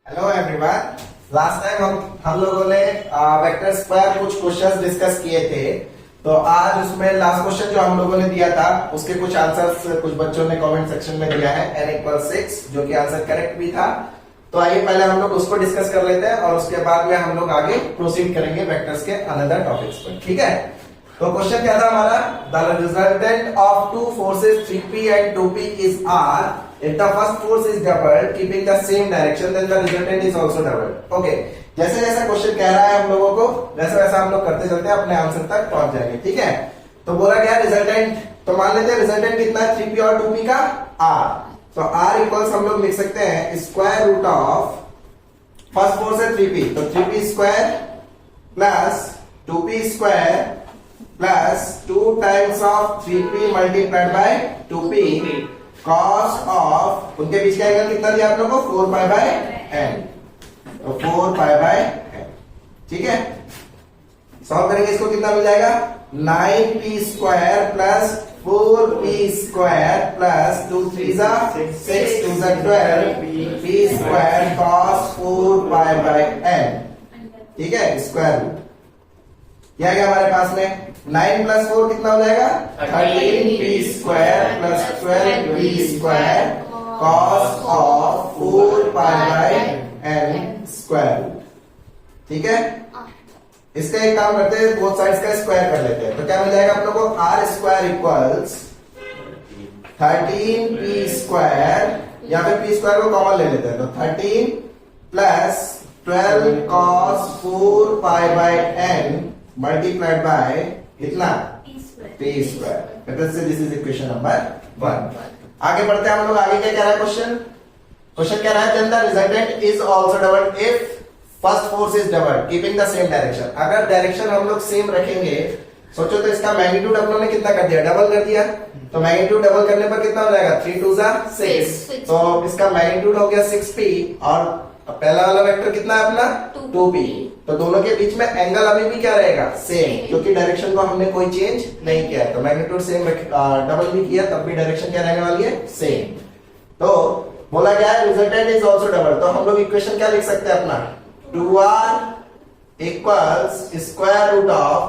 Hello everyone. Last time हम लोगों ने वेक्टर स्क्वायर कुछ क्वेश्चंस डिस्कस किए थे। तो आज उसमें लास्ट क्वेश्चन जो हम लोगों ने दिया था उसके कुछ आंसर्स कुछ बच्चों ने कमेंट सेक्शन में दिया है n=6, जो कि आंसर करेक्ट भी था। तो आइए पहले हम लोग उसको डिस्कस कर लेते हैं और उसके बाद में हम लोग आगे प्रोसीड करेंगे वेक्टर्स के अनदर टॉपिक्स पर। ठीक है, तो क्वेश्चन क्या था हमारा? The resultant of two forces 3p and 2p is r. If the first force is doubled keeping the same direction then the resultant is also doubled. Okay, जैसे जैसा क्वेश्चन कह रहा है हम लोगों को वैसा वैसा हम लोग करते चलते हैं, अपने आंसर तक पहुंच जाएंगे। ठीक है, तो बोला गया रिजल्टेंट, तो मान लेते हैं रिजल्टेंट कितना है 3p और 2p का r। तो r इक्वल्स हम लोग लिख सकते हैं square root of first force है 3p, तो 3p square plus 2p square plus 2 times of 3p multiplied by 2p cos of, उनके बीच का एंगल कितना दिया आप लोगों को? 4 पाई बाय n, तो 4 पाई बाय n। ठीक है, सॉल्व करेंगे इसको, कितना मिल जाएगा? 9p square plus 4p square plus 2 3 6 2 12 p square cos 4 pi by n। ठीक है, स्क्वायर रूट क्या है हमारे पास में? 9 प्लस 4 कितना हो जाएगा? 13p square plus 12p square cos of 4 pi by n square root. ठीक है, इसका एक काम करते हैं, बोथ साइड्स का स्क्वायर कर लेते हैं। तो क्या मिल जाएगा आप लोगों को? r square equals 13p square, यहाँ पे p स्क्वायर को कॉमन ले लेते हैं, तो 13 plus 12 cos 4 pi by n multiplied by कितना? p square. This is equation number 1। आगे बढ़ते हैं हम लोग। आगे क्या कह रहा है क्वेश्चन? क्वेश्चन कह रहा है then the resultant is also doubled if first force is doubled keeping the same direction. अगर डायरेक्शन हम लोग सेम रखेंगे, सोचो तो इसका मैग्नीट्यूड हम लोग ने कितना कर दिया? डबल कर दिया। तो मैग्नीट्यूड डबल करने पर कितना हो जाएगा? 3 2 6। तो इसका मैग्नीट्यूड हो गया 6p और पहला वाला वेक्टर कितना है अपना? 2p। तो दोनों के बीच में एंगल अभी भी क्या रहेगा? सेम, क्योंकि डायरेक्शन को हमने कोई चेंज नहीं किया है। तो मैग्नीट्यूड सेम डबल भी किया तब भी डायरेक्शन क्या रहने वाली है? सेम। तो बोला गया है रिजल्टेंट इज आल्सो डबल, तो हम लोग इक्वेशन क्या लिख सकते हैं अपना? 2r equals square root of,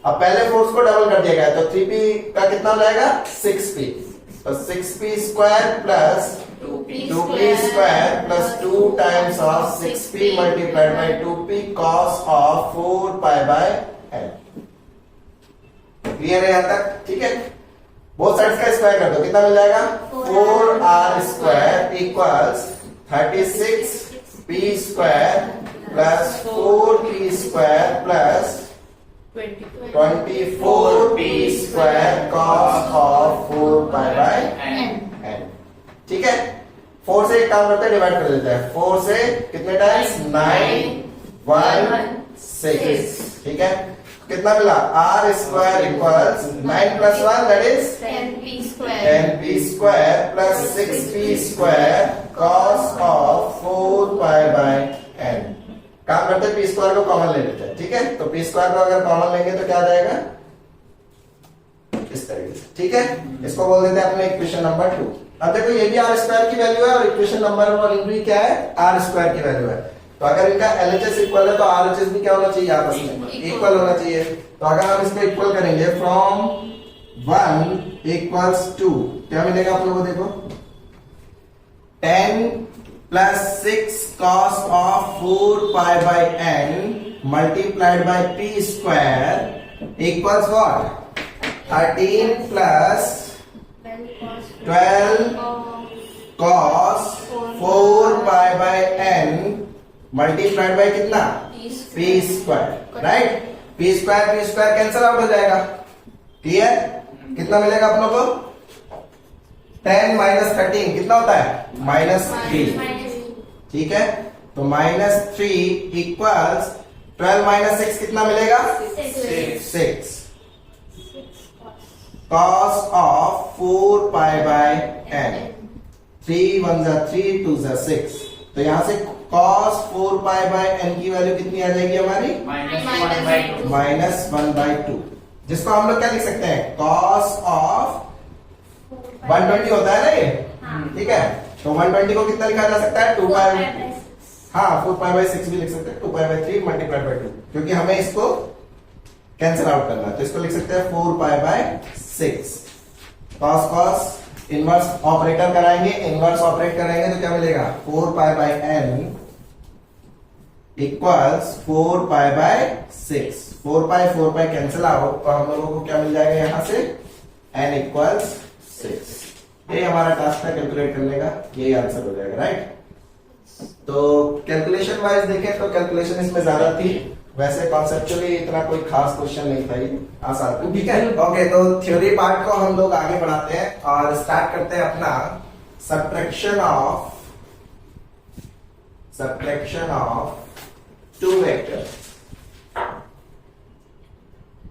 अब पहले फोर्स को डबल कर दिया गया तो 3p का कितना हो जाएगा? 6p, तो 6p square plus 2p square plus 2 times of 6p multiplied by 2p cos of 4 pi by n। Clear है यहां तक? ठीक है, बोथ साइड्स का स्क्वायर कर दो, कितना मिल जाएगा? 4r square equals 36p square plus 4p square plus 24p square cos of 4 pi by n। ठीक है, 4 से एक काम करते हैं, डिवाइड कर देते हैं। 4 से कितने टाइम्स? 9 1 6। ठीक है, कितना मिला? r square equals 9 plus 1 that is 10p square plus 6p square cos of 4 pi by n। काम करते हैं, p स्क्वायर को कॉमन ले लेते हैं। ठीक है, तो p स्क्वायर को अगर कॉमन लेंगे तो क्या आ जाएगा? इस तरीके से। ठीक है, इसको बोल देते हैं अपने इक्वेशन नंबर 2। अब देखो ये भी आर स्क्वायर की वैल्यू है और इक्वेशन नंबर 1 भी क्या है? आर स्क्वायर की वैल्यू है। तो अगर इनका एलएचएस इक्वल है तो आरएचएस भी क्या होना चाहिए? आपस में इक्वल होना चाहिए। तो अगर हम इसको इक्वल करेंगे फ्रॉम 1 इक्वल्स 2, क्या मिलेगा आप लोगों को? देखो 10 plus 6 cos of 4 pi by n multiplied by p square equals what? 13 plus 12 cos 4 pi by n multiplied by कितना? p square. Right, p square cancel out हो जाएगा। क्लियर? कितना मिलेगा आप लोगों को? 10 माइनस 13 कितना होता है? -3। ठीक है, तो -3 इक्वल्स 12 माइनस 6 कितना मिलेगा? 6 cos of 4 pi by n। 3 1 3 2 6, तो यहां से cos 4 पाई बाय n की वैल्यू कितनी आ जाएगी हमारी? -1/2, जिसको हम लोग क्या लिख सकते हैं? cos ऑफ 120 होता है ना ये, ठीक है। तो 120 को कितना लिखा जा सकता है? 2 पाई हाँ 4π/6 भी लिख सकते हैं, 2π/3 मल्टीप्लाइड बाय 2, क्योंकि हमें इसको कैंसिल आउट करना है, तो इसको लिख सकते हैं 4π/6। cos इनवर्स ऑपरेटर कराएंगे, इनवर्स ऑपरेट कराएंगे तो क्या मिलेगा 4π/n इक्वल्स 4π/6। 4π कैंसिल आउट, तो हम लोगों को क्या मिल जाएगा यहां से n इक्वल्स 6। ये हमारा टास्क था कैलकुलेट करने का, यही आंसर हो जाएगा, राइट। तो कैलकुलेशन वाइज देखें तो कैलकुलेशन इसमें ज्यादा थी, वैसे कॉन्सेप्चुअली इतना कोई खास क्वेश्चन नहीं था, ये आसान, ठीक है। ओके, तो थ्योरी पार्ट को हम लोग आगे बढ़ाते हैं और स्टार्ट करते हैं अपना subtraction of two vector.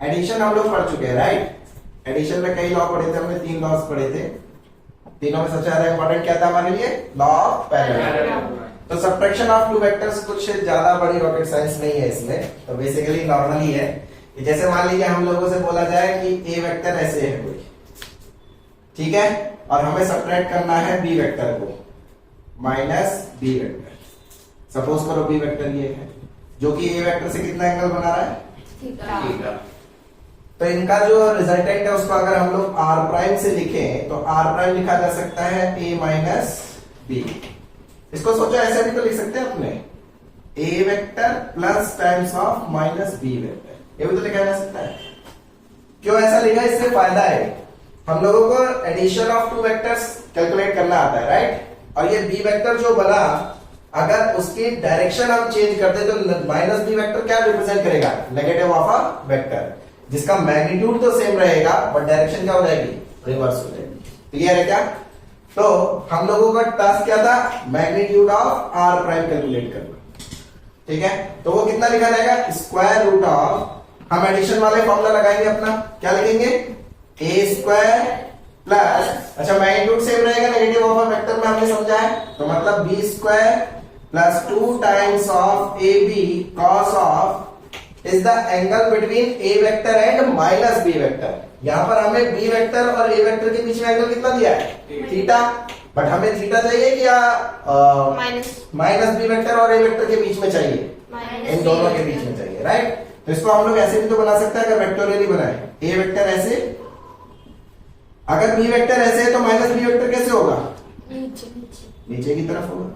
Addition हम लोग पढ़ चुके हैं, राइट। एडिशन में कई लॉ पढ़े थे हमने, 3 लॉस पढ़े थे, तीनों में सबसे ज्यादा इंपॉर्टेंट क्या था हमारे लिए, लॉ ऑफ पैरेलल। तो सब्ट्रैक्शन ऑफ टू वेक्टर्स कुछ ज्यादा बड़ी रॉकेट साइंस नहीं है इसमें, तो बेसिकली नॉर्मल ही है। जैसे मान लीजिए हम लोगों से बोला जाए कि ए वेक्टर ऐसे है कोई, ठीक है, और हमें सब्ट्रैक्ट करना है बी वेक्टर को माइनस बी वेक्टर। सपोज करो बी वेक्टर ये है जो कि ए वेक्टर से कितना एंगल बना रहा है, थीटा। तो इनका जो रिजल्टेंट है उसको अगर हम लोग आर प्राइम से लिखें तो आर प्राइम लिखा जा सकता है ए माइनस बी। इसको सोचो ऐसे भी तो लिख सकते हैं अपने, A vector plus times of minus B vector, ये भी तो लिखा जा सकता है। क्यों ऐसा लिखा, इससे फायदा है, हम लोगों को addition of two vectors calculate करना आता है, राइट। और ये बी वेक्टर जो बना, अगर उसकी डायरेक्शन हम चेंज करते तो माइनस बी वेक्टर क्या रिप्रेजेंट करेगा, नेगेटिव ऑफ अ वेक्टर, जिसका मैग्नीट्यूड तो सेम रहेगा बट डायरेक्शन क्या हो जाएगी, रिवर्स हो जाएगी। क्लियर है क्या। तो हम लोगों का टास्क क्या था, magnitude of r prime calculate करना, ठीक है। तो वो कितना लिखा जाएगा, स्क्वायर रूट ऑफ, हम एडिशन वाले फॉर्मूला लगाएंगे अपना, क्या लिखेंगे, ए स्क्वायर प्लस, अच्छा मैग्नीट्यूड सेम रहेगा नेगेटिव ऑफ अ वेक्टर में हमने समझा है, तो मतलब b square plus 2 times of a b cos of is the angle between a vector and minus B vector. यहां पर हमें बी वेक्टर और ए वेक्टर के बीच में एंगल कितना दिया है, थीटा, बट हमें थीटा चाहिए कि माइनस बी वेक्टर और ए वेक्टर के बीच में चाहिए, इन दोनों के बीच में चाहिए, राइट। तो इसको हम लोग ऐसे भी तो बना सकते हैं अगर वेक्टोरियली बनाए, ए वेक्टर ऐसे, अगर बी वेक्टर ऐसे है तो माइनस बी वेक्टर कैसे होगा, नीचे की तरफ होगा।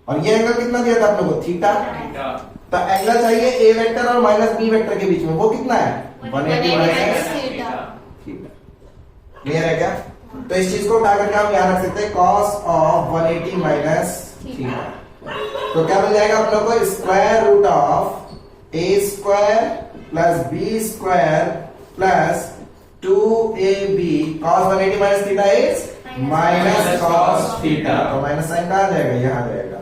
और ये एंगल कितना दिया था आप लोगों को, थीटा। तो एंगल चाहिए ए वेक्टर और माइनस बी वेक्टर के बीच में, वो कितना है, 180 माइनस थीटा। क्लियर है क्या। तो इस चीज को उठा करके हम यहां रख सकते हैं cos ऑफ 180 माइनस थीटा। तो क्या मिल जाएगा आप लोग को, square root of a square plus b square plus 2ab cos 180 minus theta is minus cos theta. तो माइनस साइन कहां आ जाएगा, यहां आ जाएगा।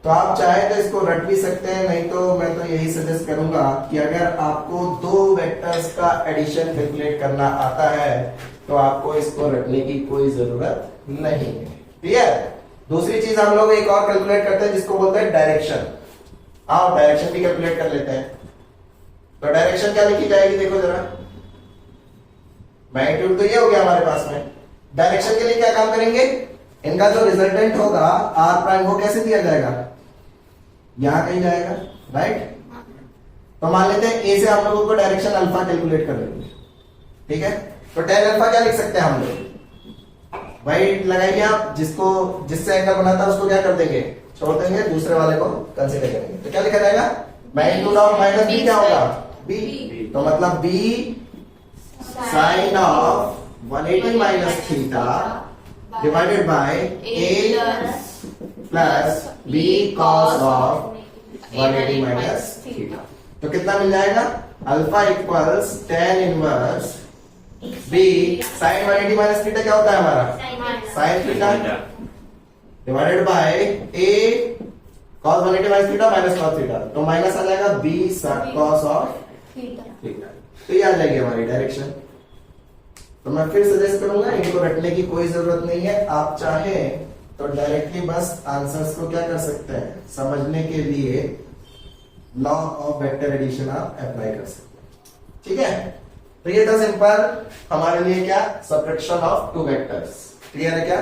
तो आप चाहे तो इसको रट भी सकते हैं, नहीं तो मैं तो यही सजेस्ट करूंगा कि अगर आपको दो वेक्टर्स का एडिशन कैलकुलेट करना आता है तो आपको इसको रटने की कोई जरूरत नहीं है। क्लियर। दूसरी चीज हम लोग एक और कैलकुलेट करते हैं जिसको बोलते हैं डायरेक्शन। आओ डायरेक्शन भी कैलकुलेट कर लेते हैं। तो डायरेक्शन क्या लिखी जाएगी, देखो जरा, मैग्नीट्यूड तो ये हो गया हमारे पास में। डायरेक्शन के लिए क्या काम करेंगे, इनका जो रिजल्टेंट होगा आर प्राइम वो कैसे दिया जाएगा, यहां कहीं जाएगा, राइट। तो मान लेते हैं ए से हम लोगों को डायरेक्शन अल्फा कैलकुलेट कर लेंगे, ठीक है। तो tan अल्फा क्या लिख सकते हैं हम लोग, वही लगाइए आप, जिससे एंगल बना था उसको क्या कर देंगे, छोड़ देंगे, दूसरे वाले को कंसीडर करेंगे। तो क्या लिखा जाएगा, मैग्नीट्यूड ऑफ माइनस बी क्या होगा, बी। तो मतलब b sine of 180 minus theta divided by a plus b cos of 180 minus theta. तो कितना मिल जाएगा, alpha equals tan inverse b sine 180 minus theta क्या होता है हमारा, sine theta divided by a cos 180 minus theta minus cos theta. तो minus आ जाएगा बी कॉस ऑफ थीटा। तो ये आ जाएगी हमारी डायरेक्शन। तो मैं फिर सजेस्ट करूंगा, इनको रटने की कोई जरूरत नहीं है। आप चाहे तो डायरेक्टली बस आंसर्स को क्या कर सकते हैं, समझने के लिए लॉ ऑफ वेक्टर एडिशन आप अप्लाई कर सकते हैं, ठीक है। तो ये था सिंपल हमारे लिए क्या, subtraction of two vectors. Clear है क्या,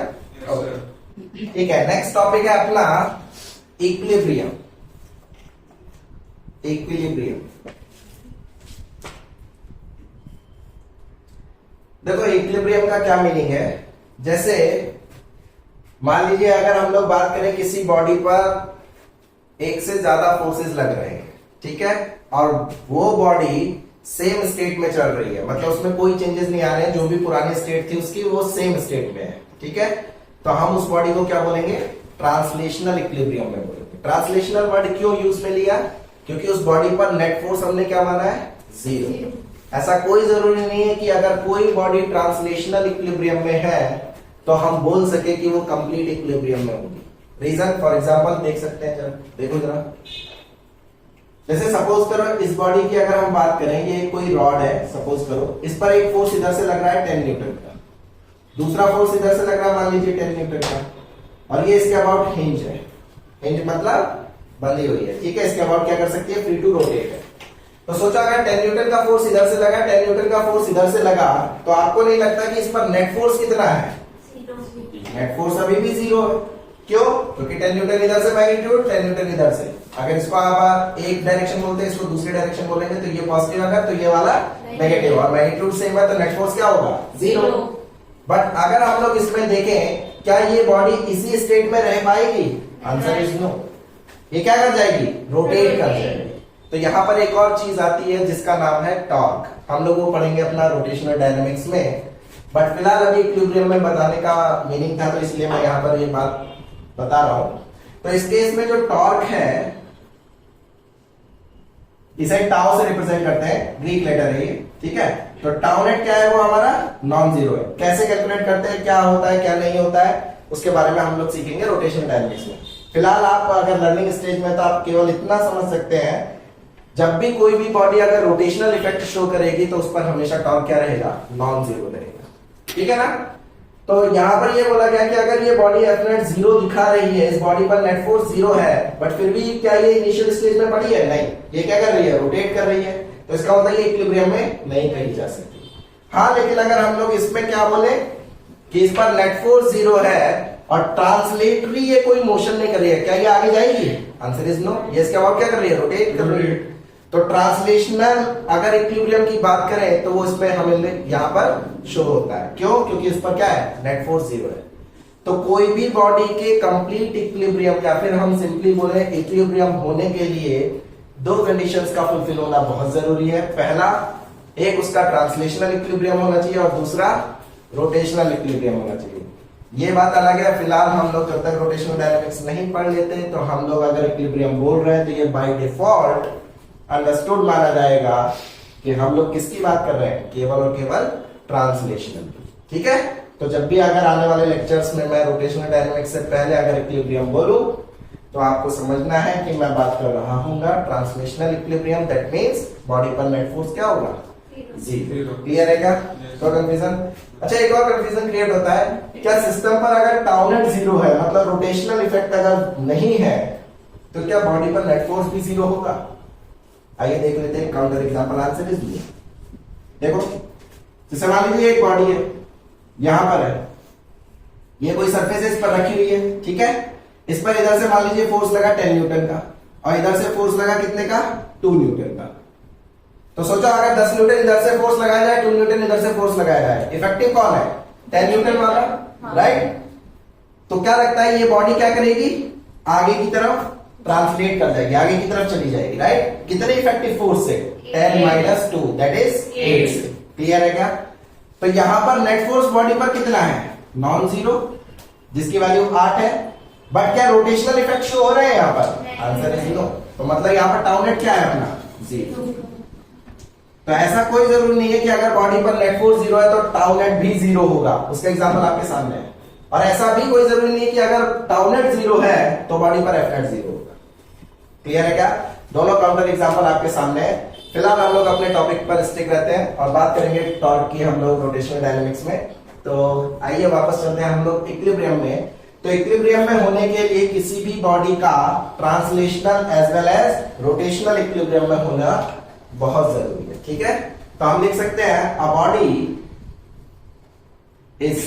ठीक है। नेक्स्ट टॉपिक है अपना इक्विलिब्रियम, इक्विलिब्रियम। देखो इक्विलिब्रियम का क्या मीनिंग है, जैसे मान लीजिए अगर हम लोग बात करें किसी बॉडी पर एक से ज्यादा फोर्सेस लग रहे हैं, ठीक है, और वो बॉडी सेम स्टेट में चल रही है, मतलब उसमें कोई चेंजेस नहीं आ रहे हैं, जो भी पुरानी स्टेट थी उसकी वो सेम स्टेट में है, ठीक है, तो हम उस बॉडी को क्या बोलेंगे, ट्रांसलेशनल इक्विलिब्रियम में बोलेंगे। ट्रांसलेशनल वर्ड क्यों यूज में लिया, क्योंकि उस बॉडी पर नेट फोर्स हमने क्या माना है, जीरो। ऐसा कोई जरूरी नहीं है कि अगर कोई बॉडी ट्रांसलेशनल इक्विलिब्रियम में है तो हम बोल सके कि वो कंप्लीट इक्विलिब्रियम में होगी। रीजन फॉर एग्जांपल देख सकते हैं, जरा देखो जरा, जैसे सपोज करो इस बॉडी की अगर हम बात करें, ये कोई रॉड है, सपोज करो इस पर एक फोर्स इधर से लग रहा है 10 न्यूटन का, दूसरा फोर्स इधर से लग रहा है मान लीजिए 10 न्यूटन का, और ये इसके अबाउट हिंज है, हिंज मतलब बंधी हुई है, ठीक है, इसके अबाउट क्या कर सकती है, फ्री टू रोटेट है। तो सोचा अगर 10 न्यूटन का फोर्स इधर से लगा, 10 न्यूटन का फोर्स इधर से लगा, तो आपको नहीं लगता कि इस पर नेट फोर्स कितना है, नेट फोर्स अभी भी जीरो है। क्यों, क्योंकि 10 न्यूटन इधर से मैग्नीट्यूड, 10 न्यूटन इधर से, अगर इसको आप एक डायरेक्शन बोलते हैं, इसको दूसरी डायरेक्शन बोलेंगे, तो ये पॉजिटिव अगर तो ये वाला नेगेटिव, और मैग्नीट्यूड सेम है तो नेट फोर्स क्या होगा, जीरो। बट अगर हम लोग इसमें देखें क्या ये बॉडी इसी स्टेट में रह पाएगी, आंसर इज नो, ये क्या कर जाएगी, रोटेट कर जाएगी। तो यहां पर एक और चीज आती है जिसका नाम है टॉर्क, हम लोग वो पढ़ेंगे अपना रोटेशनल डायनामिक्स में, बट फिलहाल अभी इक्विलिब्रियम में बताने का मीनिंग था, तो इसलिए मैं यहां पर ये बात बता रहा हूं। तो इस केस में जो टॉर्क है इसे टाउ से रिप्रेजेंट करते हैं, ग्रीक लेटर है ये, ठीक है, तो टाउ नेट क्या है, वो हमारा नॉन जीरो है। कैसे कैलकुलेट करते हैं, क्या होता है क्या नहीं होता है, उसके बारे में हम लोग सीखेंगे रोटेशनल डायनामिक्स में। फिलहाल आप अगर लर्निंग स्टेज में तो आप केवल इतना समझ सकते हैं, जब भी कोई भी बॉडी अगर रोटेशनल इफेक्ट शो करेगी तो उस पर हमेशा टॉर्क क्या रहेगा, नॉन जीरो रहेगा, ठीक है ना। तो यहां पर ये बोला गया कि अगर ये बॉडी एफ नेट जीरो दिखा रही है, इस बॉडी पर नेट फोर्स जीरो है, बट फिर भी क्या ये इनिशियल स्टेज में पड़ी है, नहीं, ये क्या कर रही है, रोटेट कर रही है, तो इसका मतलब ये इक्विलिब्रियम में नहीं कही जा सकती। हाँ, लेकिन अगर हम लोग इसमें क्या बोले कि इस पर नेट फोर्स जीरो है और ट्रांसलेटरी ये कोई मोशन नहीं कर रही है, क्या ये आगे जाएगी, आंसर इज नो, ये इसके बाद क्या कर रही है, रोटेट कर रही है। तो ट्रांसलेशनल अगर इक्विलिब्रियम की बात करें तो वो इसमें हमें यहां पर शो होता है, क्यों, क्योंकि इस पर क्या है, नेट फोर्स जीरो है। तो कोई भी बॉडी के कंप्लीट इक्विलिब्रियम या फिर हम सिंपली बोले इक्विलिब्रियम होने के लिए दो कंडीशंस का फुलफिल होना बहुत जरूरी है। पहला, एक उसका ट्रांसलेशनल इक्विलिब्रियम होना चाहिए और दूसरा रोटेशनल इक्विलिब्रियम होना चाहिए। ये बात अलग है, फिलहाल हम लोग जब तक रोटेशनल डायनामिक्स नहीं पढ़ लेते तो हम लोग अगर इक्विलिब्रियम बोल रहे हैं तो ये बाय डिफॉल्ट अंडरस्टूड माना जाएगा कि हम लोग किसकी बात कर रहे हैं, केवल और केवल ट्रांसलेशनल, ठीक है। तो जब भी अगर आने वाले लेक्चर्स में मैं रोटेशनल डायनामिक्स से पहले अगर इक्विलिब्रियम बोलूं तो आपको समझना है कि मैं बात कर रहा हूंगा translational equilibrium, that means body पर नेट फोर्स क्या होगा, जीरो। क्लियर है क्या, तो कंफ्यूजन। अच्छा, एक और कंफ्यूजन क्रिएट होता है, क्या सिस्टम पर अगर टाउ नेट जीरो है, मतलब रोटेशनल इफेक्ट अगर नहीं है, तो क्या बॉडी पर नेट फोर्स भी जीरो होगा। आइए देख लेते हैं काउंटर एग्जांपल, आंसर इज देखो, जैसे मान लीजिए एक बॉडी है, यहां पर है, ये कोई सरफेस इस पर रखी हुई है, ठीक है, इस पर इधर से मान लीजिए फोर्स लगा 10 न्यूटन का और इधर से फोर्स लगा कितने का, 2 न्यूटन का। तो सोचो अगर 10 न्यूटन इधर से फोर्स लगाया जाए, 2 न्यूटन इधर से फोर्स लगाया जाए, इफेक्टिव कौन है, 10 न्यूटन वाला, राइट। तो क्या लगता है ये बॉडी क्या करेगी, आगे की तरफ ट्रांसलेट कर जाएगी, आगे की तरफ चली जाएगी, राइट। कितने इफेक्टिव फोर्स से, 10 माइनस 2 दैट इज 8 से। क्लियर है क्या। तो यहां पर नेट फोर्स बॉडी पर कितना है, नॉन जीरो, जिसकी वैल्यू 8 है, बट क्या रोटेशनल इफेक्ट शो हो रहे हैं यहां पर, आंसर इज नो। तो मतलब यहां पर टाउ नेट क्या है अपना, जीरो। तो ऐसा कोई जरूरी नहीं है कि अगर बॉडी पर नेट फोर्स जीरो है तो टाउ नेट भी जीरो होगा, उसका एग्जांपल आपके सामने है। और ऐसा भी कोई जरूरी नहीं है कि अगर टाउ नेट जीरो है तो बॉडी पर एफ नेट जीरो होगा। क्लियर है क्या, दोनों काउंटर एग्जांपल आपके सामने है। फिलहाल हम लोग अपने टॉपिक पर स्टिक रहते हैं और बात करेंगे टॉर्क की हम लोग रोटेशनल डायनामिक्स में। तो आइए वापस चलते हैं हम लोग इक्विलिब्रियम में। तो इक्विलिब्रियम में होने के लिए किसी भी बॉडी का translational as well as rotational equilibrium में होना बहुत जरूरी है, ठीक है। तो हम लिख सकते हैं a body is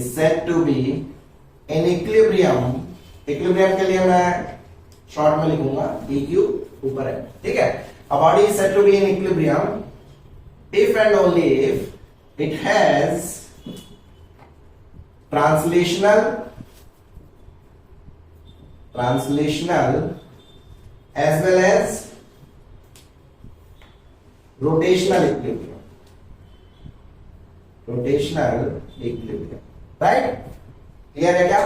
said to be in equilibrium equilibrium के लिए मैं शॉर्ट में लिखूंगा EQ ऊपर है, ठीक है। A body is said to be in equilibrium if and only if it has translational as well as rotational equilibrium. Right, clear है क्या?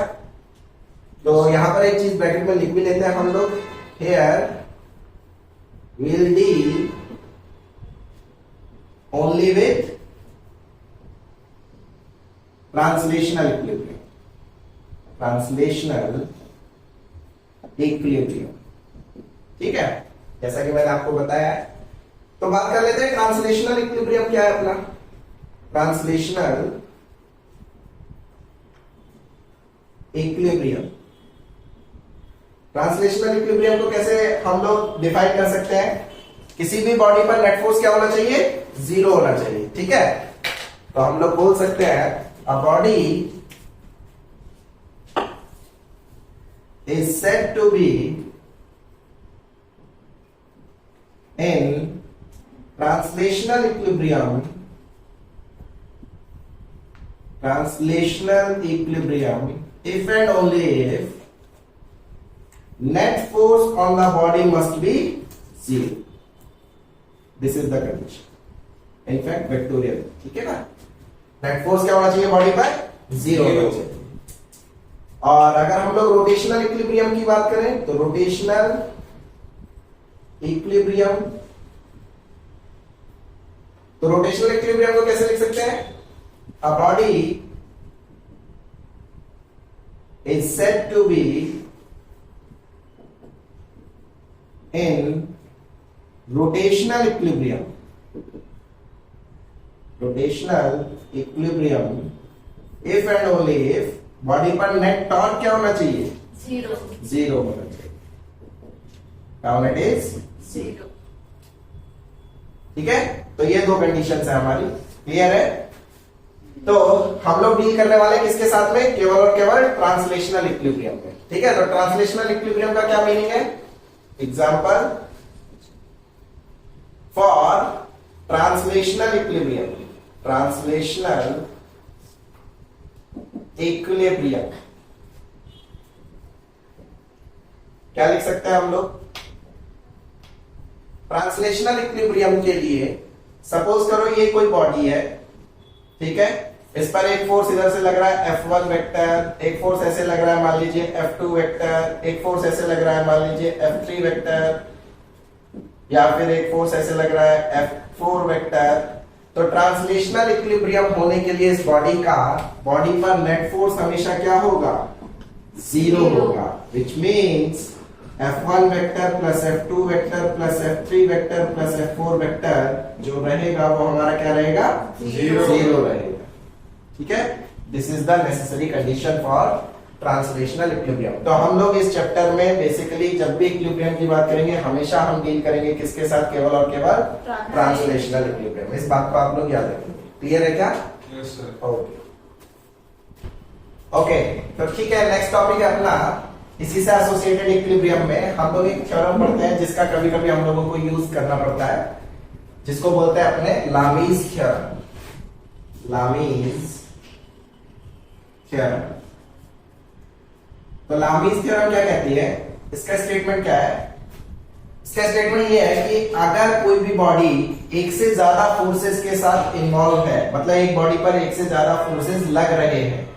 तो यहां पर एक चीज ब्रैकेट में लिख भी लेते हैं हम लोग, here will deal only with translational equilibrium, ठीक है, जैसा कि मैंने आपको बताया है। तो बात कर लेते हैं ट्रांसलेशनल इक्विलिब्रियम क्या है अपना। ट्रांसलेशनल इक्विलिब्रियम को कैसे हम लोग डिफाइन कर सकते हैं? किसी भी बॉडी पर नेट फोर्स क्या होना चाहिए? 0 होना चाहिए, ठीक है। तो हम लोग बोल सकते हैं a body is said to be in translational equilibrium if and only if net force on the body must be 0. This is the condition. In fact, vectorial, ठीक है ना। नेट फोर्स क्या होना चाहिए बॉडी पर? 0 होना चाहिए। और अगर हम लोग रोटेशनल इक्विलिब्रियम की बात करें तो रोटेशनल इक्विलिब्रियम को कैसे लिख सकते हैं? A body is said to be in rotational equilibrium if and only if body पर नेट टॉर्क क्या होना चाहिए? 0 होना चाहिए। नाउ इट इज 0, ठीक है। तो ये दो कंडीशंस है हमारी, क्लियर है। तो हम लोग डील करने वाले किसके साथ में? केवल और केवल ट्रांसलेशनल इक्विलिब्रियम में, ठीक है। तो ट्रांसलेशनल इक्विलिब्रियम का क्या मीनिंग है? एग्जांपल फॉर ट्रांसलेशनल इक्विलिब्रियम क्या लिख सकते हैं हम लोग? ट्रांसलेशनल इक्विलिब्रियम के लिए सपोज करो ये कोई बॉडी है, ठीक है। इस पर एक फोर्स इधर से लग रहा है F1 वेक्टर, एक फोर्स ऐसे लग रहा है मान लीजिए F2 वेक्टर, एक फोर्स ऐसे लग रहा है मान लीजिए F3 वेक्टर, या फिर एक फोर्स ऐसे लग रहा है F4 वेक्टर। तो ट्रांसलेशनल इक्विलिब्रियम होने के लिए इस बॉडी पर नेट फोर्स हमेशा क्या होगा? 0 होगा, which means F1 vector plus F2 vector plus F3 vector plus F4 vector जो रहेगा वो हमारा क्या रहेगा? 0 रहेगा, ठीक है। This is the necessary condition for translational equilibrium. तो हम लोग इस चैप्टर में बेसिकली जब भी इक्विलिब्रियम की बात करेंगे हमेशा हम डील करेंगे किसके साथ? केवल और केवल ट्रांसलेशनल इक्विलिब्रियम। इस बात को आप लोग याद रखेंगे, क्लियर है क्या? Yes sir. ओके, तो ठीक है। नेक्स्ट टॉपिक है अपना, इसी से एसोसिएटेड इक्विलिब्रियम में हम लोग एक थ्योरम पढ़ते हैं जिसका कभी कभी हम लोगों को यूज करना पड़ता है, जिसको बोलते हैं अपने लामीज थ्योरम। तो लामीज थ्योरम क्या कहती है? इसका स्टेटमेंट क्या है? इसका स्टेटमेंट ये है कि अगर कोई भी बॉडी एक से ज्यादा फोर्सेस के साथ इन्वॉल्व है, मतलब एक बॉडी पर एक से ज्यादा फोर्सेस लग रहे हैं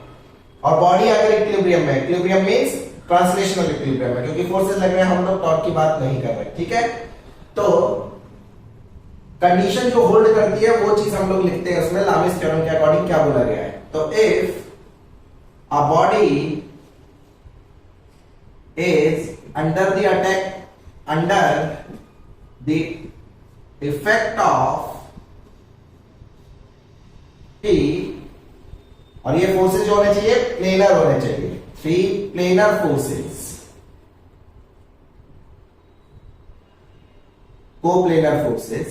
और बॉडी अगर इक्विलिब्रियम में, इक्विलिब्रियम मींस ट्रांसलेशनल इक्विलिब्रियम में, क्योंकि फोर्सेस लग रहे हैं, हम लोग टॉर्क की बात नहीं कर रहे, ठीक है। तो कंडीशन जो होल्ड करती है वो चीज हम लोग लिखते हैं उसमें लामीज थ्योरम के अकॉर्डिंग क्या बोला गया है। तो if a body is under the effect of P, और ये फोर्सेज जो होने चाहिए प्लेनर होने चाहिए, 3 planar forces, co-planar forces.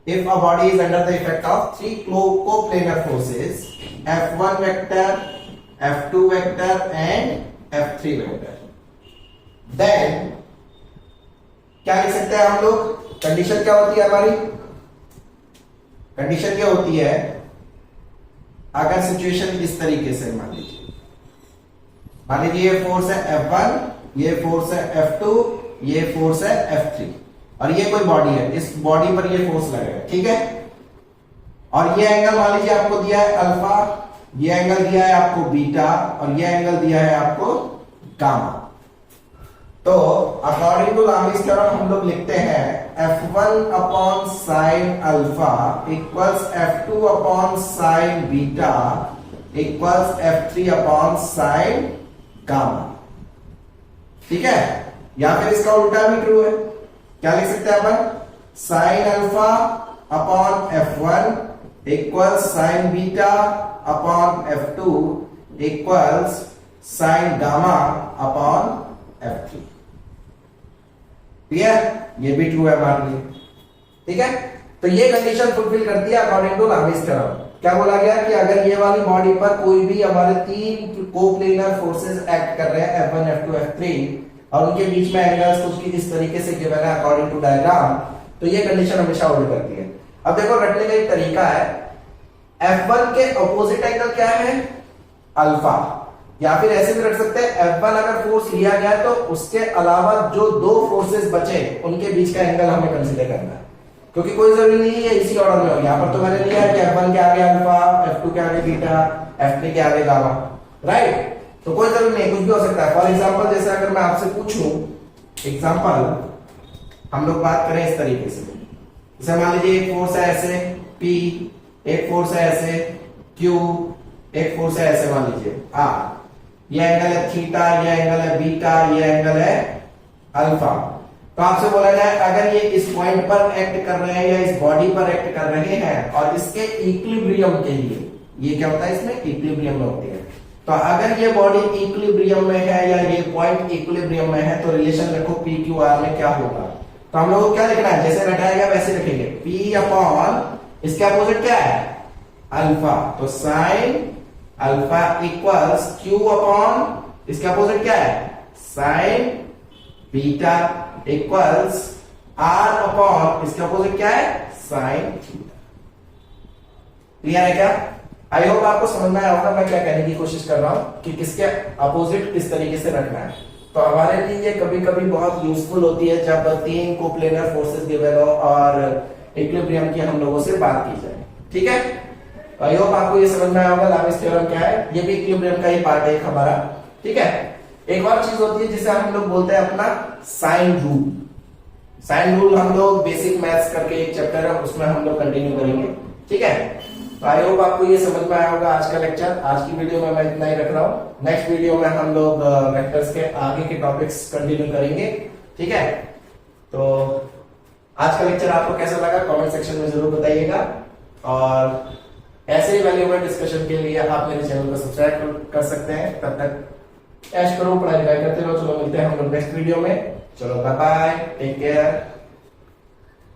If a body is under the effect of 3 co-planar forces, F1 vector, F2 vector and F3 vector. Then क्या लिख सकते हैं हम लोग? कंडीशन क्या होती है हमारी? कंडीशन क्या होती है अगर सिचुएशन इस तरीके से मान लीजिए ये फोर्स है F1, ये फोर्स है F2, ये फोर्स है F3 और ये कोई बॉडी है, इस बॉडी पर ये फोर्स लगेगा, ठीक है। और ये एंगल मान लीजिए आपको दिया है अल्फा, ये एंगल दिया है आपको बीटा और ये एंगल दिया है आपको गामा। तो अकॉर्डिंग टू लामीज थ्योरम हम लोग लिखते हैं F1 upon sine alpha equals F2 upon sine beta equals F3 upon sine gamma, ठीक है। या फिर इसका उल्टा भी ट्रू है, क्या लिख सकते हैं अपन? Sine alpha upon F1 equals sine beta upon F2 equals sine gamma upon F3। Clear? ये भी ट्रू है मान लीजिए, ठीक है। तो ये कंडीशन फुलफिल करती है अकॉर्डिंग टू लामीज थ्योरम। क्या बोला गया कि अगर ये वाली बॉडी पर कोई भी हमारे तीन कोप्लेनर फोर्सेस एक्ट कर रहे हैं F1 F2 F3 और उनके बीच में एंगल्स कुछ की इस तरीके से गिवन है अकॉर्डिंग टू डायग्राम, तो ये कंडीशन हमेशा होल्ड करती है। अब देखो रटने का एक तरीका है, F1 के ऑपोजिट एंगल क्या है? अल्फा। या फिर ऐसे भी रख सकते हैं F1 अगर फोर्स लिया गया तो उसके अलावा जो दो फोर्सेस बचे उनके बीच का एंगल हमें कंसीडर करना है, क्योंकि कोई जरूरी नहीं है इसी ऑर्डर में हो। यहां पर तो मैंने लिया है कि F1 के आगे अल्फा, F2 के आगे बीटा, F3 के आगे गामा, राइट। तो कोई जरूरी नहीं, कुछ भी हो सकता है। फॉर एग्जांपल जैसे अगर मैं आपसे पूछूं, एग्जांपल हम लोग बात करें इस तरीके से, जैसे मान लीजिए एक फोर्स है ऐसे P, एक फोर्स है ऐसे Q, एक फोर्स है ऐसे मान लीजिए R, ये एंगल है थीटा, ये एंगल है बीटा, ये एंगल है अल्फा। तो आपसे बोला जाए अगर ये इस पॉइंट पर एक्ट कर रहे हैं या इस बॉडी पर एक्ट कर रहे हैं और इसके इक्विलिब्रियम के लिए, ये क्या होता है इसमें? इक्विलिब्रियम में होती है। तो अगर ये बॉडी इक्विलिब्रियम में है या ये पॉइंट इक्विलिब्रियम में है तो रिलेशन रखो P Q R में क्या होगा। तो हम लोग को क्या लिखना है? जैसे रटाएगा वैसे लिखेंगे, P अपॉन इसके अपोजिट क्या है? अल्फा। तो sine alpha equals Q upon इसके अपोजिट क्या है? Sign beta equals R upon इसके अपोजिट क्या है? Sine theta. क्लियर है क्या? आई होप आपको समझ में आया होगा मैं क्या कहने की कोशिश कर रहा हूं कि किसके अपोजिट किस तरीके से रखना है। तो हमारे लिए ये कभी कभी बहुत यूजफुल होती है जब तीन कोप्लेनर फोर्सेस गिवन हो और इक्विलिब्रियम की हम लोगों से बात की जाए, ठीक है। आई होप आपको ये समझ में आया होगा लामीज थ्योरम क्या है, ये भी इक्विलिब्रियम का ही पार्ट है हमारा, ठीक है। एक और चीज होती है जिसे हम लोग बोलते हैं अपना साइन रूल। साइन रूल हम लोग बेसिक मैथ्स करके एक चैप्टर है उसमें हम लोग कंटिन्यू करेंगे, ठीक है। तो आई होप आपको ये समझ में आया होगा आज का लेक्चर। आज की वीडियो में मैं इतना ही रख रहा हूँ, नेक्स्ट वीडियो में हम लोग वेक्टर्स के आगे के टॉपिक्स कंटिन्यू करेंगे, ठीक है। तो आज का लेक्चर आपको कैसा लगा कमेंट सेक्शन में जरूर बताइएगा और ऐसे ही वैल्यूएबल डिस्कशन के लिए आप मेरे चैनल को सब्सक्राइब कर सकते हैं। तब तक ऐश करो, पढ़ाई लिखाई करते रहो। चलो मिलते हैं हम लोग नेक्स्ट वीडियो में। चलो बाय बाय, टेक केयर।